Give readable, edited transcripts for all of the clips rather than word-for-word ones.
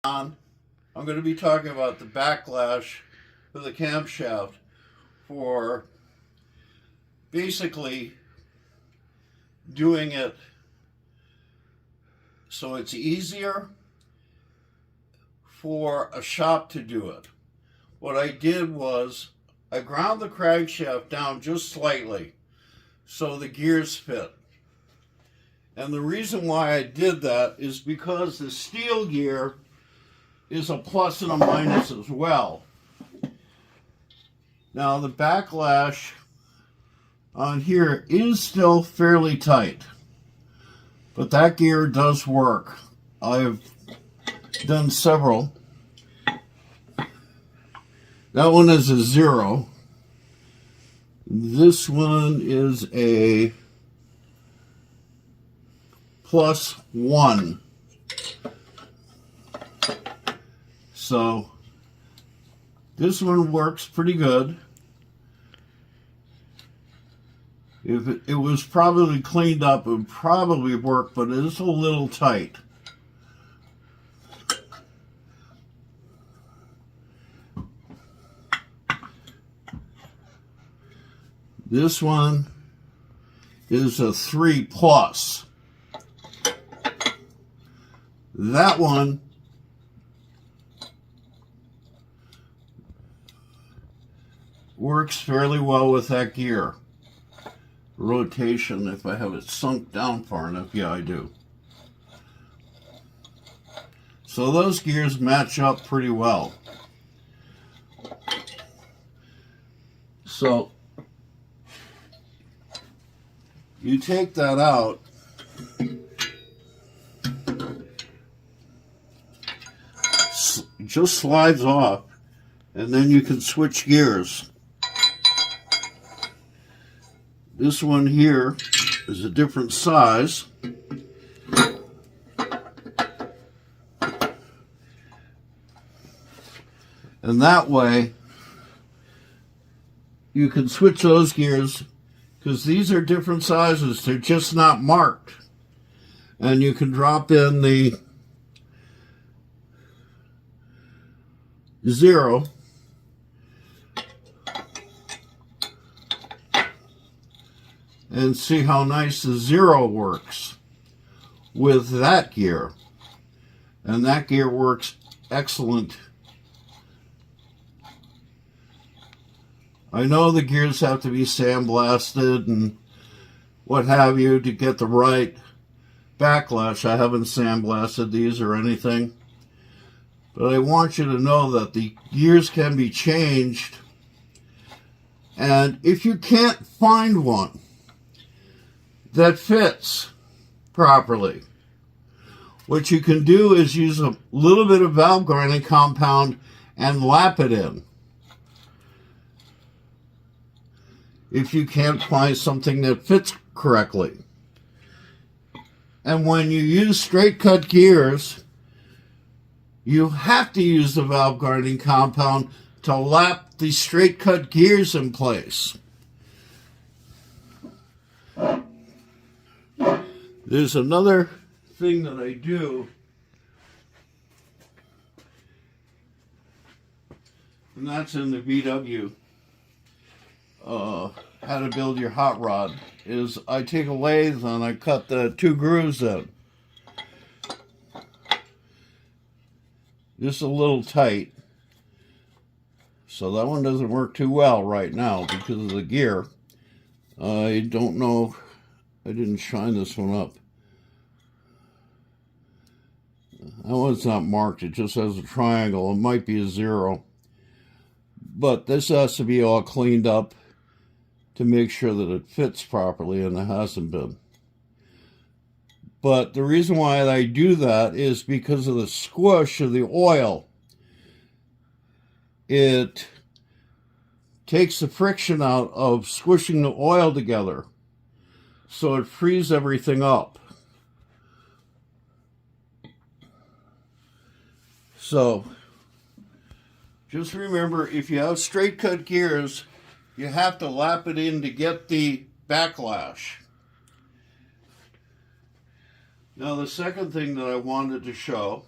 I'm going to be talking about the backlash for the camshaft for basically doing it so it's easier for a shop to do it. What I did was I ground the crankshaft down just slightly so the gears fit. And the reason why I did that is because the steel gear is a plus and a minus as well. Now the backlash on here is still fairly tight, but that gear does work. I've done several. That one is a 0. This one is a +1. So this one works pretty good. If it was probably cleaned up, it would probably work, but it is a little tight. This one is a 3+. That one works fairly well with that gear. Rotation, if I have it sunk down far enough, yeah, I do. So those gears match up pretty well. So you take that out, just slides off, and then you can switch gears. This one here is a different size. And that way you can switch those gears because these are different sizes. They're just not marked. And you can drop in the 0 and see how nice the 0 works with that gear. And that gear works excellent. I know the gears have to be sandblasted and what have you to get the right backlash. I haven't sandblasted these or anything. But I want you to know that the gears can be changed. And if you can't find one that fits properly, what you can do is use a little bit of valve grinding compound and lap it in. If you can't find something that fits correctly. And when you use straight cut gears, you have to use the valve grinding compound to lap the straight cut gears in place. There's another thing that I do, and that's in the VW, how to build your hot rod, is I take a lathe and I cut the 2 grooves in. Just a little tight. So that one doesn't work too well right now because of the gear. I don't know. I didn't shine this one up. That one's not marked. It just has a triangle. It might be a 0. But this has to be all cleaned up to make sure that it fits properly, and it hasn't been. But the reason why I do that is because of the squish of the oil. It takes the friction out of squishing the oil together, so it frees everything up. So just remember, if you have straight cut gears, you have to lap it in to get the backlash. Now the second thing that I wanted to show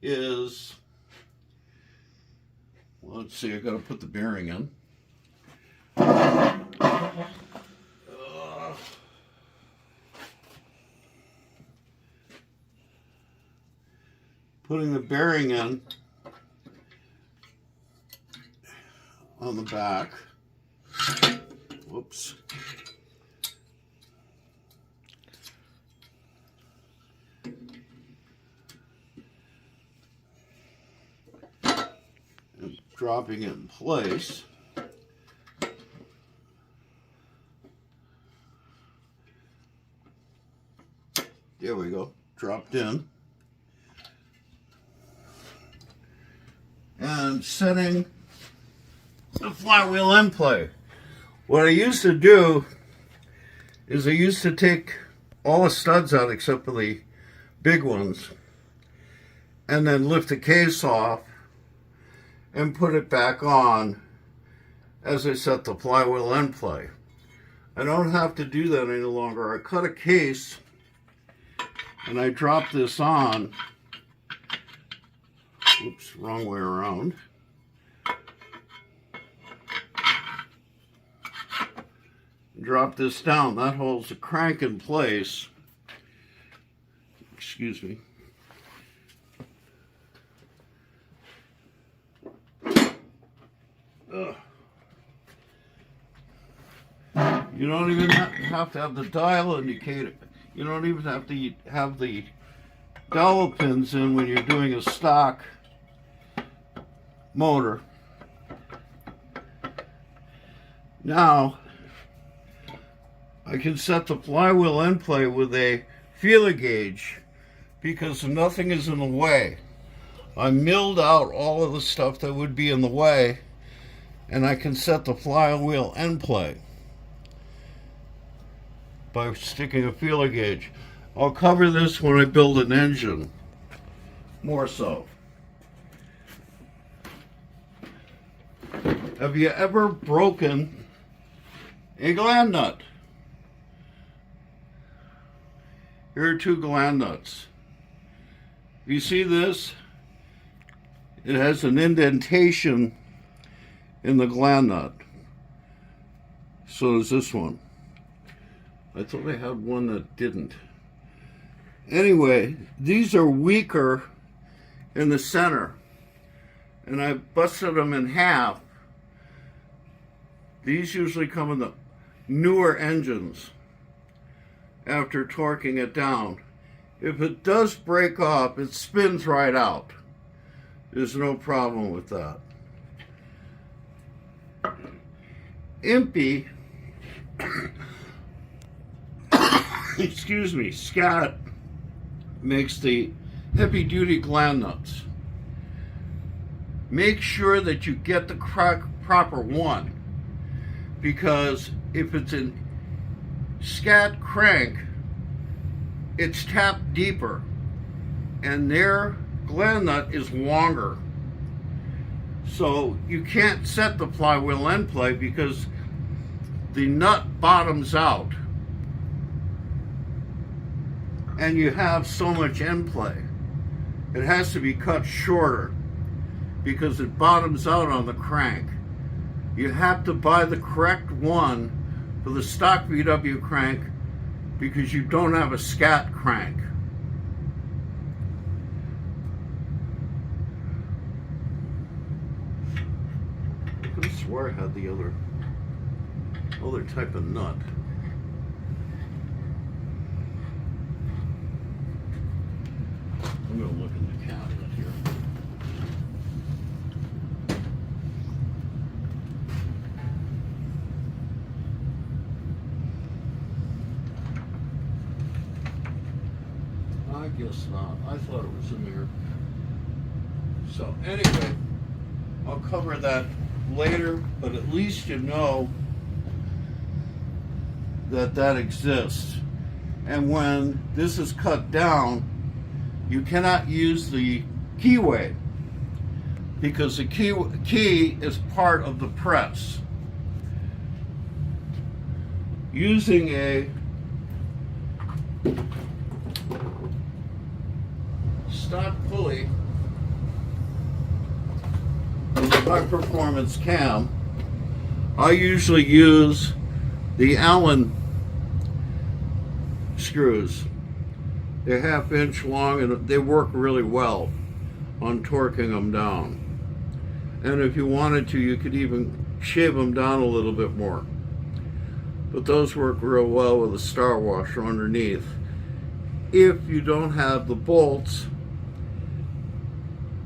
is, well, let's see, I got to put the bearing in. Putting the bearing in on the back. Whoops. And dropping it in place. There we go. Dropped in. And setting the flywheel end play. What I used to do is I used to take all the studs out except for the big ones and then lift the case off and put it back on as I set the flywheel end play. I don't have to do that any longer. I cut a case and I drop this on. Oops, wrong way around. Drop this down. That holds the crank in place. Excuse me. Ugh. You don't even have to have the dial indicator. You don't even have to have the dowel pins in when you're doing a stock motor. Now, I can set the flywheel end play with a feeler gauge because nothing is in the way. I milled out all of the stuff that would be in the way, and I can set the flywheel end play by sticking a feeler gauge. I'll cover this when I build an engine, more so. Have you ever broken a gland nut? Here are two gland nuts. You see this? It has an indentation in the gland nut. So does this one. I thought I had one that didn't. Anyway, these are weaker in the center, and I busted them in half. These usually come in the newer engines after torquing it down. If it does break off, it spins right out. There's no problem with that. Impy, excuse me, Scott makes the heavy-duty gland nuts. Make sure that you get the proper one, because if it's an Scat crank, it's tapped deeper, and their gland nut is longer. So you can't set the flywheel end play because the nut bottoms out, and you have so much end play. It has to be cut shorter because it bottoms out on the crank. You have to buy the correct one for the stock VW crank because you don't have a Scat crank. I could have swore I had the other type of nut. I'm going to look in the cabinet here. I guess not. I thought it was in there. So anyway, I'll cover that later, but at least you know that that exists. And when this is cut down, you cannot use the keyway because the key is part of the press. Using a stock pulley high performance cam, I usually use the Allen screws. They're 1/2 inch long and they work really well on torquing them down. And if you wanted to, you could even shave them down a little bit more. But those work real well with a star washer underneath. If you don't have the bolts,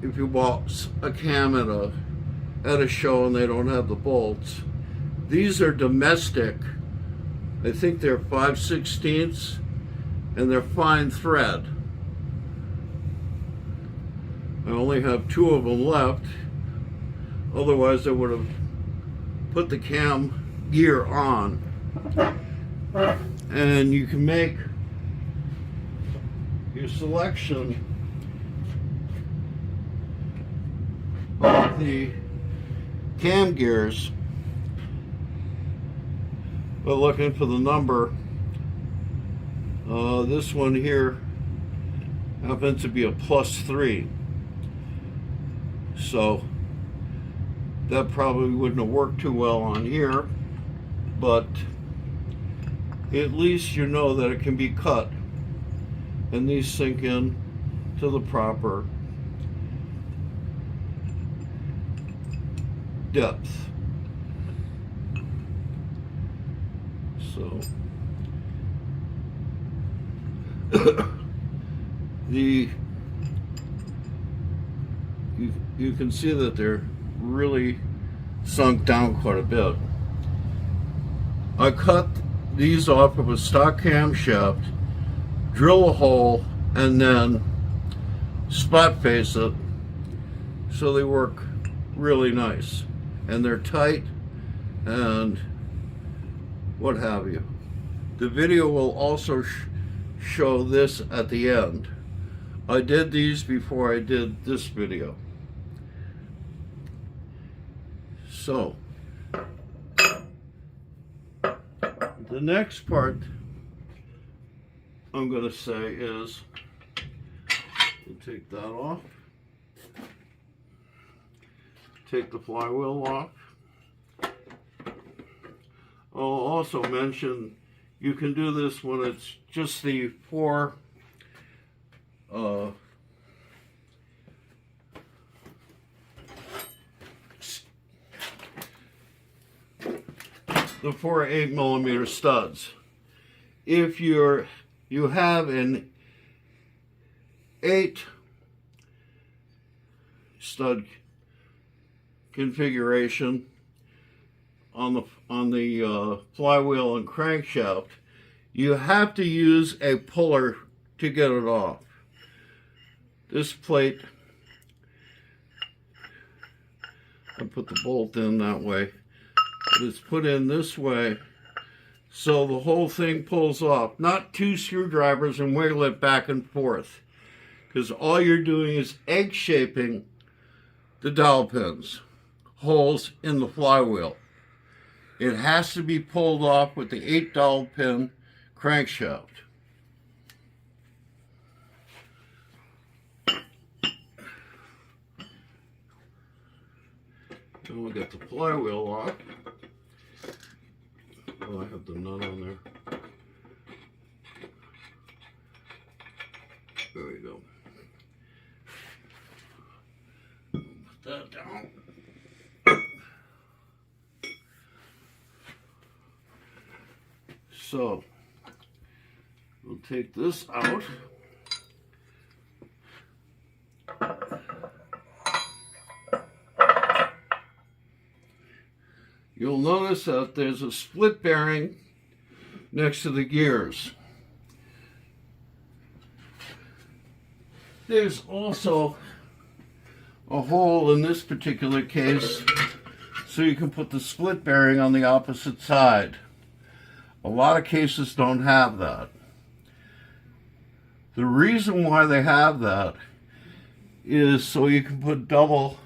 if you bought a cam at a show and they don't have the bolts, these are domestic. I think they're 5/16 and they're fine thread. I only have 2 of them left. Otherwise I would have put the cam gear on. And you can make your selection of the cam gears by looking for the number. This one here happens to be a +3, so that probably wouldn't have worked too well on here, but at least you know that it can be cut, and these sink in to the proper depth. So you can see that they're really sunk down quite a bit. I cut these off of a stock camshaft, drill a hole, and then spot face it so they work really nice and they're tight and what have you. The video will also show this at the end. I did these before I did this video. So the next part I'm going to say is, we'll take that off, take the flywheel off. I'll also mention you can do this when it's just the four the 8mm studs. If you have an 8 stud configuration on the flywheel and crankshaft, you have to use a puller to get it off. This plate, I put the bolt in that way, but it's put in this way so the whole thing pulls off. Not 2 screwdrivers and wiggle it back and forth, because all you're doing is egg shaping the dowel pins, holes in the flywheel. It has to be pulled off with the 8 dowel pin crankshaft. Then we'll get the flywheel off. Oh, I have the nut on there. There we go. Put that down. So, we'll take this out. You'll notice that there's a split bearing next to the gears. There's also a hole in this particular case so you can put the split bearing on the opposite side. A lot of cases don't have that. The reason why they have that is so you can put double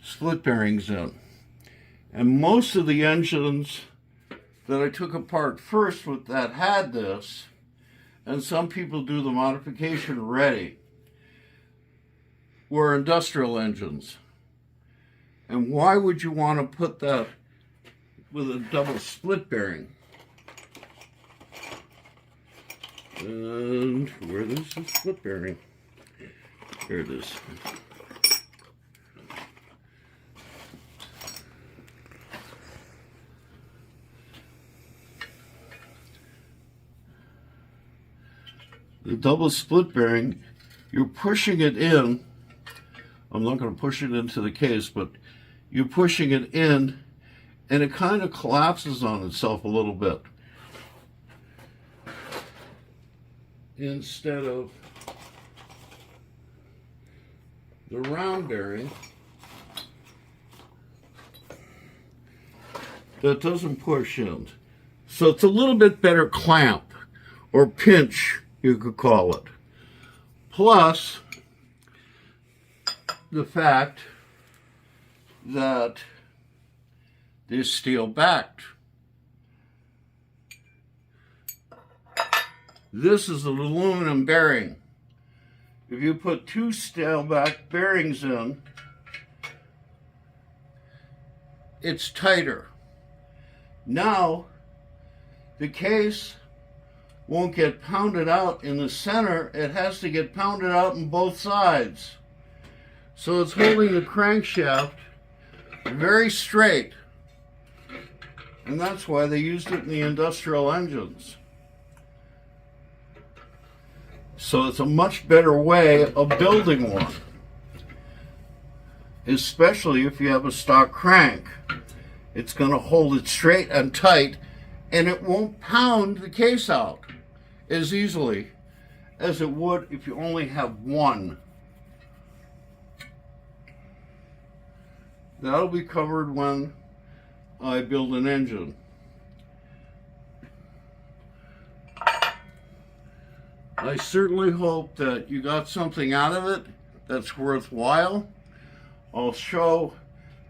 split bearings in. And most of the engines that I took apart first that had this, and some people do the modification ready, were industrial engines. And why would you want to put that with a double split bearing? And where is the split bearing? Here it is. The double split bearing, you're pushing it in. I'm not going to push it into the case, but you're pushing it in, and it kind of collapses on itself a little bit. Instead of the round bearing that doesn't push in. So it's a little bit better clamp or pinch, you could call it. Plus the fact that they're steel backed. This is an aluminum bearing. If you put two steel backed bearings in, it's tighter. Now, the case won't get pounded out in the center. It has to get pounded out on both sides. So it's holding the crankshaft very straight. And that's why they used it in the industrial engines. So it's a much better way of building one, especially if you have a stock crank. It's going to hold it straight and tight, and it won't pound the case out as easily as it would if you only have one. That'll be covered when I build an engine. I certainly hope that you got something out of it that's worthwhile. I'll show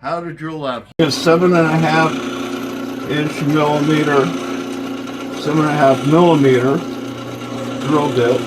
how to drill that. A 7.5 inch millimeter, 7.5 millimeter drill bit.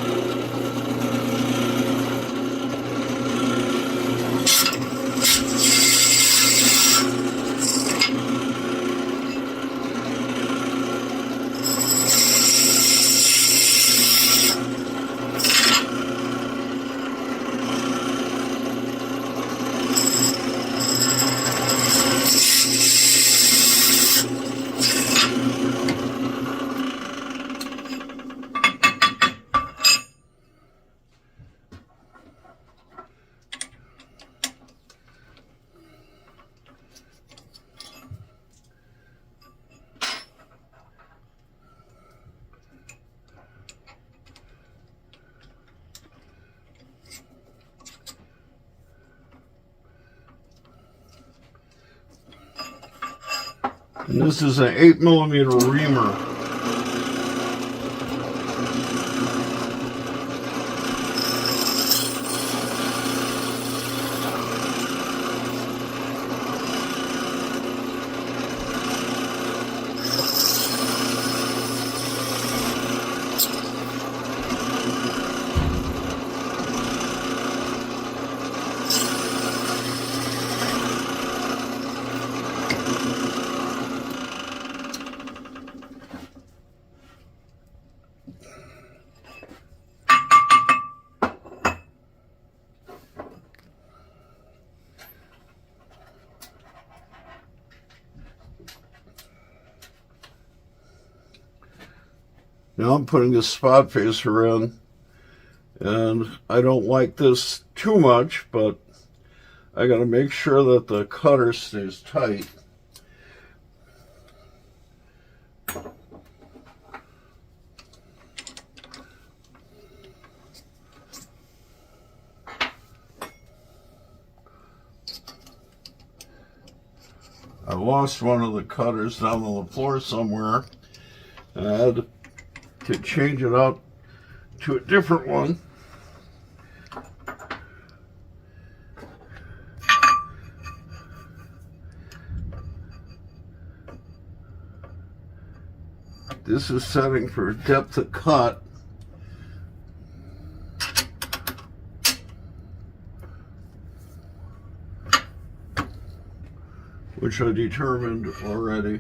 And this is an 8 millimeter reamer. Now I'm putting this spot facer in, and I don't like this too much, but I got to make sure that the cutter stays tight. I lost one of the cutters down on the floor somewhere, and I had to change it out to a different one. This is setting for depth of cut. which I determined already.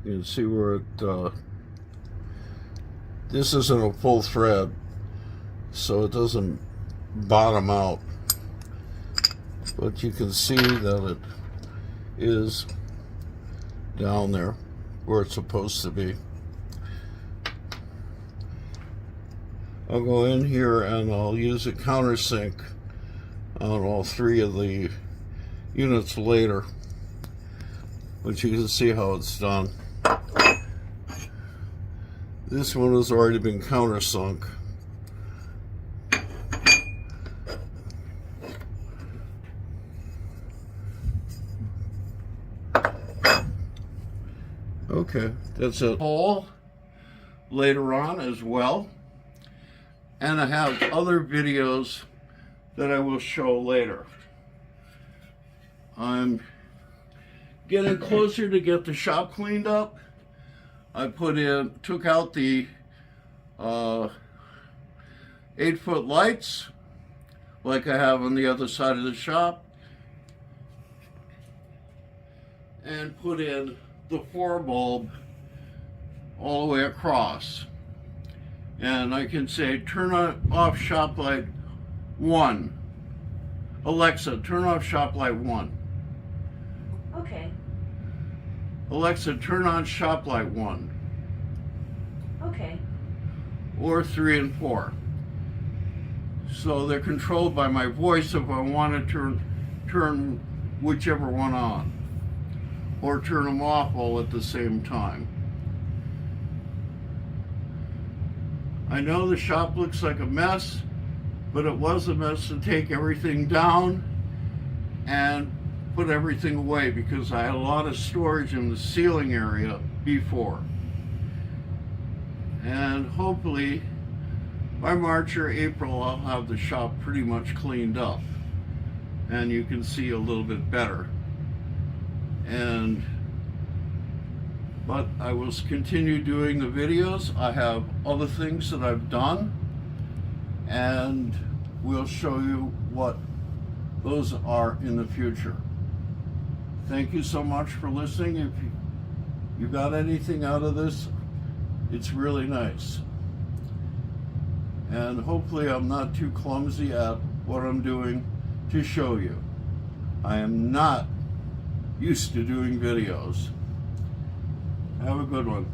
You can see where it, this isn't a full thread, so it doesn't bottom out, but you can see that it is down there where it's supposed to be. I'll go in here and I'll use a countersink on all three of the units later, but you can see how it's done. This one has already been countersunk. Okay, that's it. Hole later on as well. And I have other videos that I will show later. I'm getting closer to get the shop cleaned up. I took out the 8-foot lights like I have on the other side of the shop, and put in the 4-bulb all the way across. And I can say, turn off shop light 1. Alexa, turn off shop light 1. Okay. Alexa, turn on shop light 1. Okay. Or 3 and 4. So they're controlled by my voice if I want to turn whichever one on, or turn them off all at the same time. I know the shop looks like a mess, but it was a mess to take everything down and put everything away because I had a lot of storage in the ceiling area before. And hopefully by March or April I'll have the shop pretty much cleaned up and you can see a little bit better. But I will continue doing the videos. I have other things that I've done, and we'll show you what those are in the future. Thank you so much for listening. If you got anything out of this, it's really nice. And hopefully I'm not too clumsy at what I'm doing to show you. I am not used to doing videos. Have a good one.